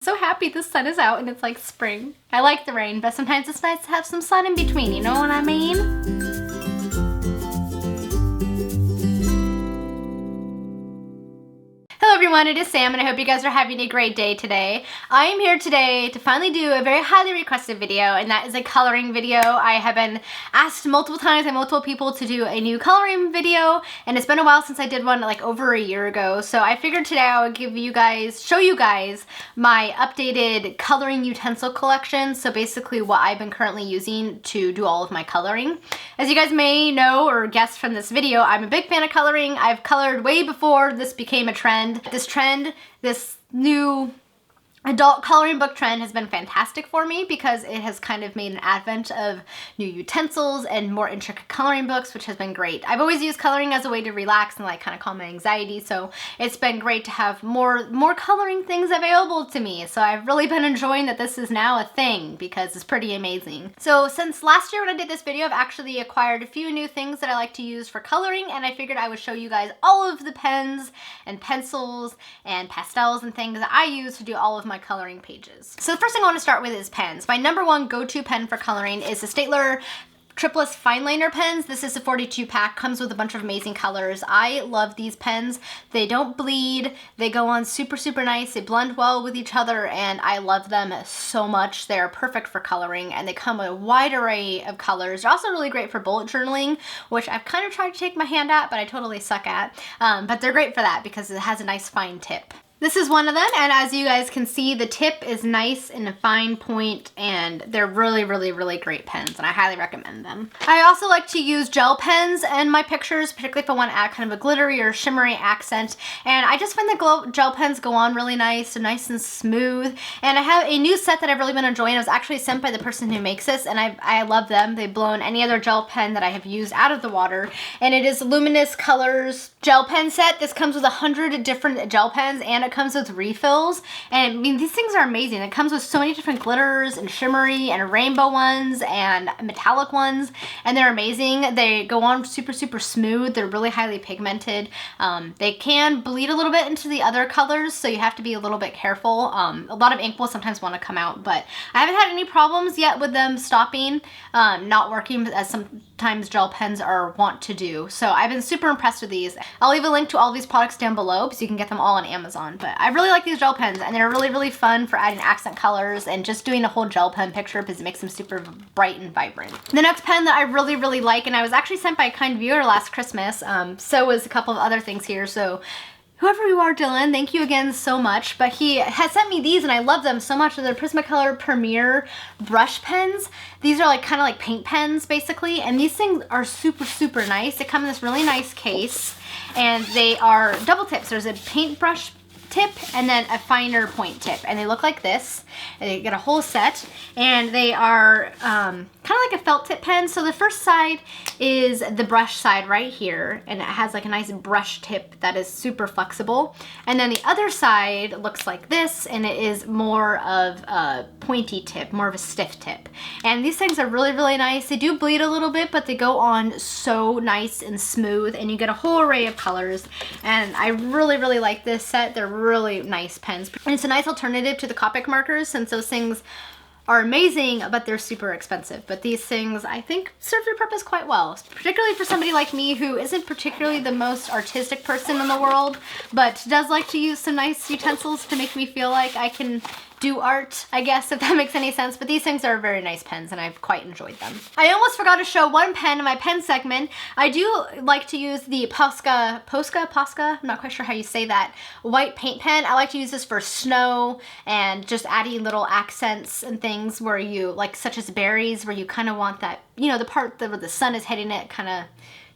so happy the sun is out and it's like spring. I like the rain, but sometimes it's nice to have some sun in between, you know what I mean? Hello everyone, it is Sam and I hope you guys are having a great day today. I am here today to finally do a very highly requested video, and that is a coloring video. I have been asked multiple times by multiple people to do a new coloring video, and it's been a while since I did one, like over a year ago. So I figured today I would show you guys my updated coloring utensil collection. So basically what I've been currently using to do all of my coloring. As you guys may know or guess from this video, I'm a big fan of coloring. I've colored way before this became a trend. This new adult coloring book trend has been fantastic for me because it has kind of made an advent of new utensils and more intricate coloring books, which has been great. I've always used coloring as a way to relax and like kind of calm my anxiety, so it's been great to have more coloring things available to me. So I've really been enjoying that this is now a thing because it's pretty amazing. So since last year when I did this video, I've actually acquired a few new things that I like to use for coloring, and I figured I would show you guys all of the pens and pencils and pastels and things that I use to do all of my coloring pages. So the first thing I want to start with is pens. My number one go-to pen for coloring is the Staedtler Triplus Fine Liner pens. This is a 42 pack, comes with a bunch of amazing colors. I love these pens. They don't bleed, they go on super nice, they blend well with each other, and I love them so much. They are perfect for coloring, and they come with a wide array of colors. They're also really great for bullet journaling, which I've kind of tried to take my hand at, but I totally suck at. But they're great for that because it has a nice fine tip. This is one of them, and as you guys can see, the tip is nice and a fine point, and they're really great pens, and I highly recommend them. I also like to use gel pens in my pictures, particularly if I want to add kind of a glittery or shimmery accent, and I just find the gel pens go on really nice, so nice and smooth. And I have a new set that I've really been enjoying. It was actually sent by the person who makes this, and I love them. They've blown any other gel pen that I have used out of the water, and it is Luminous Colors gel pen set. This comes with 100 different gel pens, and it comes with refills, and I mean these things are amazing. It comes with so many different glitters and shimmery and rainbow ones and metallic ones, and they're amazing. They go on super smooth. They're really highly pigmented. They can bleed a little bit into the other colors, so you have to be a little bit careful. A lot of ink will sometimes want to come out, but I haven't had any problems yet with them stopping, not working, as sometimes gel pens are wont to do. So I've been super impressed with these. I'll leave a link to all these products down below so you can get them all on Amazon, but I really like these gel pens, and they're really fun for adding accent colors and just doing a whole gel pen picture because it makes them super bright and vibrant. The next pen that I really like, and I was actually sent by a kind viewer last Christmas, so was a couple of other things here, so whoever you are, Dylan, thank you again so much. But he has sent me these, and I love them so much. They're Prismacolor Premier brush pens. These are like kind of like paint pens, basically, and these things are super nice. They come in this really nice case, and they are double tips. There's a paintbrush tip and then a finer point tip, and they look like this, and they get a whole set, and they are kind of like a felt tip pen. So the first side is the brush side right here, and it has like a nice brush tip that is super flexible, and then the other side looks like this, and it is more of a pointy tip, more of a stiff tip. And these things are really nice. They do bleed a little bit, but they go on so nice and smooth, and you get a whole array of colors, and I really like this set. They're really nice pens, and it's a nice alternative to the Copic markers, since those things are amazing, but they're super expensive. But these things, I think, serve their purpose quite well, particularly for somebody like me who isn't particularly the most artistic person in the world, but does like to use some nice utensils to make me feel like I can do art, I guess, if that makes any sense. But these things are very nice pens, and I've quite enjoyed them. I almost forgot to show one pen in my pen segment. I do like to use the Posca, I'm not quite sure how you say that, white paint pen. I like to use this for snow and just adding little accents and things where you, like such as berries, where you kind of want that, you know, the part where the sun is hitting it, kind of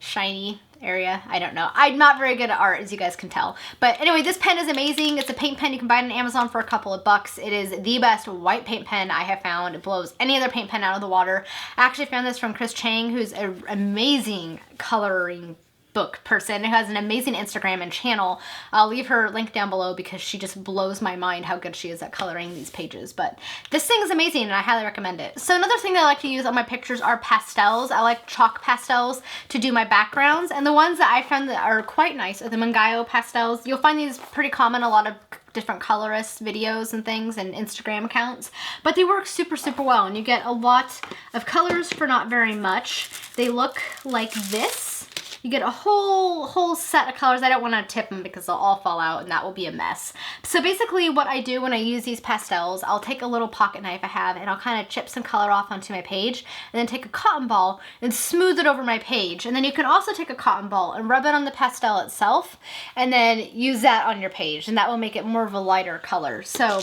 shiny area. I don't know. I'm not very good at art, as you guys can tell. But anyway, this pen is amazing. It's a paint pen. You can buy it on Amazon for a couple of bucks. It is the best white paint pen I have found. It blows any other paint pen out of the water. I actually found this from Chris Chang, who's an amazing coloring book person who has an amazing Instagram and channel. I'll leave her link down below because she just blows my mind how good she is at coloring these pages. But this thing is amazing and I highly recommend it. So another thing that I like to use on my pictures are pastels. I like chalk pastels to do my backgrounds, and the ones that I found that are quite nice are the Mangayo pastels. You'll find these pretty common. A lot of different colorist videos and things and Instagram accounts, but they work super, super well, and you get a lot of colors for not very much. They look like this. You get a whole set of colors. I don't want to tip them because they'll all fall out and that will be a mess. So basically what I do when I use these pastels, I'll take a little pocket knife I have and I'll kind of chip some color off onto my page, and then take a cotton ball and smooth it over my page. And then you can also take a cotton ball and rub it on the pastel itself and then use that on your page, and that will make it more of a lighter color. So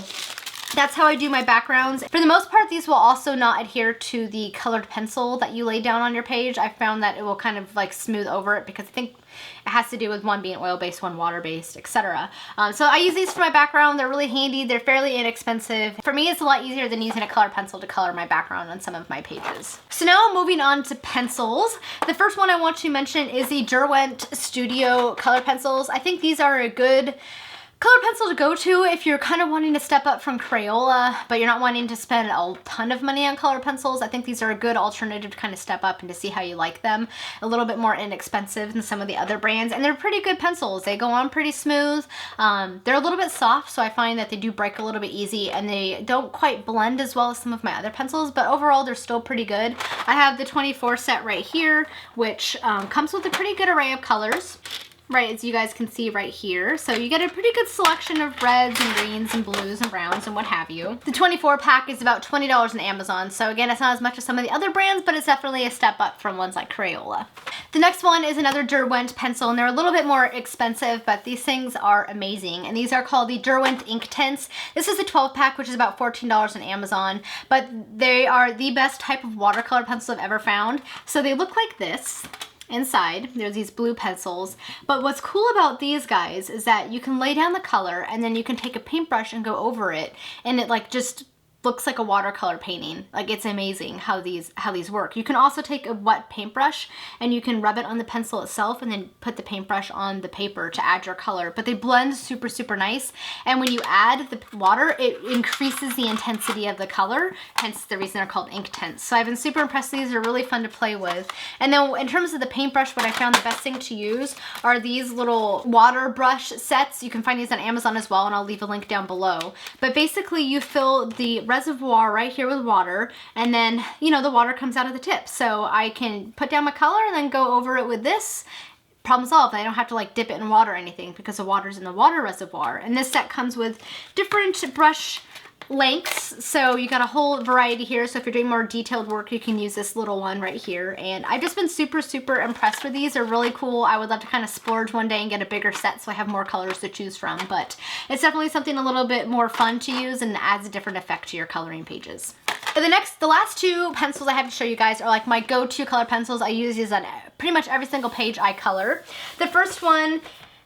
that's how I do my backgrounds. For the most part, these will also not adhere to the colored pencil that you lay down on your page. I found that it will kind of like smooth over it because I think it has to do with one being oil-based, one water-based, etc. So I use these for my background. They're really handy. They're fairly inexpensive. For me, it's a lot easier than using a colored pencil to color my background on some of my pages. So now moving on to pencils. The first one I want to mention is the Derwent Studio color pencils. I think these are a good color pencil to go to if you're kind of wanting to step up from Crayola, but you're not wanting to spend a ton of money on color pencils. I think these are a good alternative to kind of step up and to see how you like them. A little bit more inexpensive than some of the other brands, and they're pretty good pencils. They go on pretty smooth. They're a little bit soft, so I find that they do break a little bit easy, and they don't quite blend as well as some of my other pencils, but overall they're still pretty good. I have the 24 set right here, which comes with a pretty good array of colors. Right, as you guys can see right here. So you get a pretty good selection of reds and greens and blues and browns and what have you. The 24 pack is about $20 on Amazon. So again, it's not as much as some of the other brands, but it's definitely a step up from ones like Crayola. The next one is another Derwent pencil, and they're a little bit more expensive, but these things are amazing. And these are called the Derwent Ink Tints. This is a 12 pack, which is about $14 on Amazon, but they are the best type of watercolor pencil I've ever found. So they look like this. Inside, there's these blue pencils, but what's cool about these guys is that you can lay down the color and then you can take a paintbrush and go over it, and it like just looks like a watercolor painting. Like, it's amazing how these work. You can also take a wet paintbrush and you can rub it on the pencil itself and then put the paintbrush on the paper to add your color, but they blend super, super nice. And when you add the water, it increases the intensity of the color, hence the reason they're called ink tints. So I've been super impressed. These are really fun to play with. And then in terms of the paintbrush, what I found the best thing to use are these little water brush sets. You can find these on Amazon as well, and I'll leave a link down below. But basically you fill the reservoir right here with water, and then, you know, the water comes out of the tip. So I can put down my color and then go over it with this. Problem solved. I don't have to like dip it in water or anything because the water's in the water reservoir. And this set comes with different brush lengths, so you got a whole variety here. So if you're doing more detailed work, you can use this little one right here. And I've just been super, super impressed with these. They're really cool. I would love to kind of splurge one day and get a bigger set so I have more colors to choose from, but it's definitely something a little bit more fun to use and adds a different effect to your coloring pages. The last two pencils I have to show you guys are like my go-to color pencils. I use these on pretty much every single page I color. The first one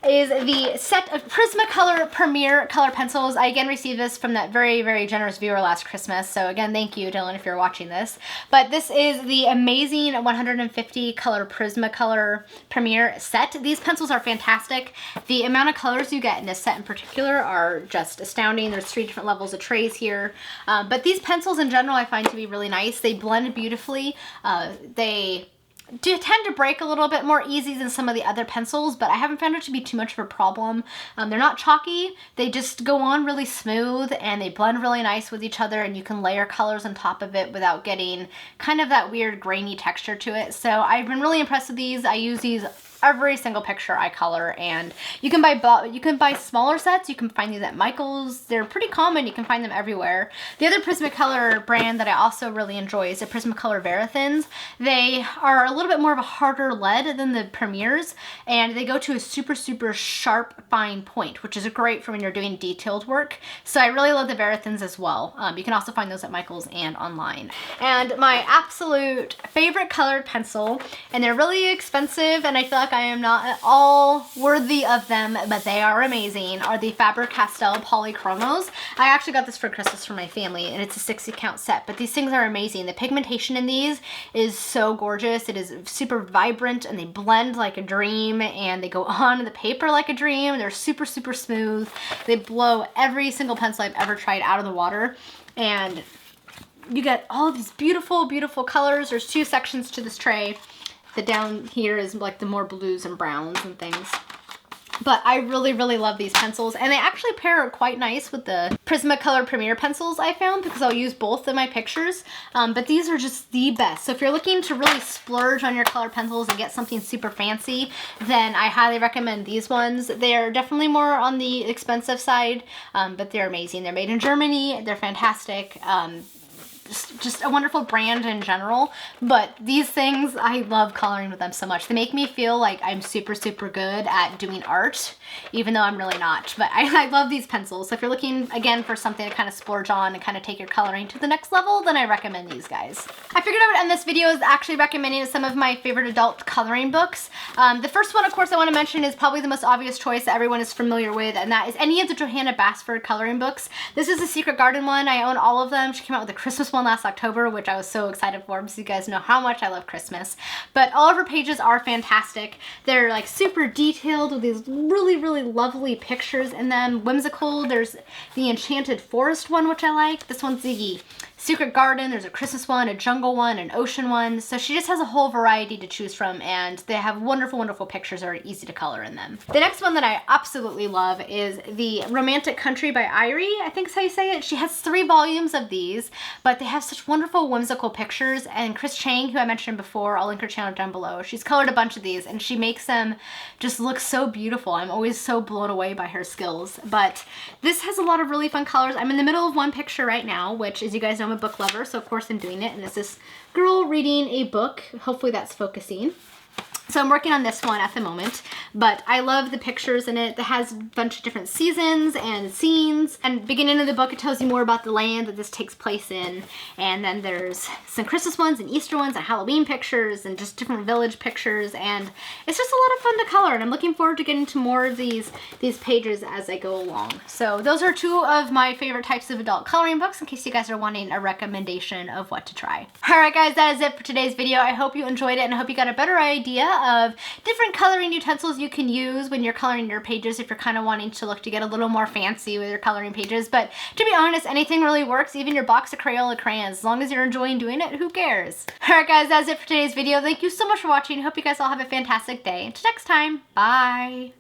is the set of Prismacolor Premier color pencils. I again received this from that very, very generous viewer last Christmas. So again, thank you, Dylan, if you're watching this. But this is the amazing 150 color Prismacolor Premier set. These pencils are fantastic. The amount of colors you get in this set in particular are just astounding. There's 3 different levels of trays here. But these pencils in general I find to be really nice. They blend beautifully. They do tend to break a little bit more easy than some of the other pencils, but I haven't found it to be too much of a problem. They're not chalky. They just go on really smooth, and they blend really nice with each other, and you can layer colors on top of it without getting kind of that weird grainy texture to it. So I've been really impressed with these. I use these every single picture I color, and you can buy smaller sets. You can find these at Michael's. They're pretty common. You can find them everywhere. The other Prismacolor brand that I also really enjoy is the Prismacolor Verithins. They are a little bit more of a harder lead than the Premiers, and they go to a super, super sharp, fine point, which is great for when you're doing detailed work. So I really love the Verithins as well. You can also find those at Michael's and online. And my absolute favorite colored pencil, and they're really expensive, and I feel like I am not at all worthy of them, but they are amazing, are the Faber-Castell Polychromos. I actually got this for Christmas for my family, and it's a 60 count set, but these things are amazing. The pigmentation in these is so gorgeous. It is super vibrant, and they blend like a dream, and they go on the paper like a dream. They're super, super smooth. They blow every single pencil I've ever tried out of the water, and you get all of these beautiful, beautiful colors. There's 2 sections to this tray. The down here is like the more blues and browns and things. But I really, really love these pencils, and they actually pair quite nice with the Prismacolor Premier pencils I found, because I'll use both in my pictures. But these are just the best. So if you're looking to really splurge on your color pencils and get something super fancy, then I highly recommend these ones. They're definitely more on the expensive side, but they're amazing. They're made in Germany. They're fantastic. Just a wonderful brand in general, but these things, I love coloring with them so much. They make me feel like I'm super, super good at doing art, even though I'm really not. But I love these pencils. So if you're looking, again, for something to kind of splurge on and kind of take your coloring to the next level, then I recommend these guys. I figured I would end this video as actually recommending some of my favorite adult coloring books. The first one, of course, I want to mention is probably the most obvious choice that everyone is familiar with, and that is any of the Johanna Basford coloring books. This is the Secret Garden one. I own all of them. She came out with a Christmas one last October, which I was so excited for because you guys know how much I love Christmas. But all of her pages are fantastic. They're like super detailed with these really, really lovely pictures in them. Whimsical. There's the Enchanted Forest one, which I like. This one's the Secret Garden. There's a Christmas one, a jungle one, an ocean one. So she just has a whole variety to choose from, and they have wonderful, wonderful pictures that are easy to color in them. The next one that I absolutely love is the Romantic Country by Irie, I think is how you say it. She has 3 volumes of these, but they have such wonderful, whimsical pictures. And Chris Chang, who I mentioned before, I'll link her channel down below. She's colored a bunch of these, and she makes them just look so beautiful. I'm always so blown away by her skills. But this has a lot of really fun colors. I'm in the middle of one picture right now, which, as you guys know, I'm a book lover, so of course I'm doing it. And it's this girl reading a book. Hopefully that's focusing. So I'm working on this one at the moment, but I love the pictures in it. It has a bunch of different seasons and scenes. And beginning of the book, it tells you more about the land that this takes place in. And then there's some Christmas ones and Easter ones and Halloween pictures and just different village pictures. And it's just a lot of fun to color. And I'm looking forward to getting to more of these pages as I go along. So those are 2 of my favorite types of adult coloring books, in case you guys are wanting a recommendation of what to try. All right, guys, that is it for today's video. I hope you enjoyed it, and I hope you got a better idea of different coloring utensils you can use when you're coloring your pages if you're kind of wanting to look to get a little more fancy with your coloring pages. But to be honest, anything really works, even your box of Crayola crayons. As long as you're enjoying doing it, who cares? Alright guys, that's it for today's video. Thank you so much for watching. Hope you guys all have a fantastic day. Until next time, bye!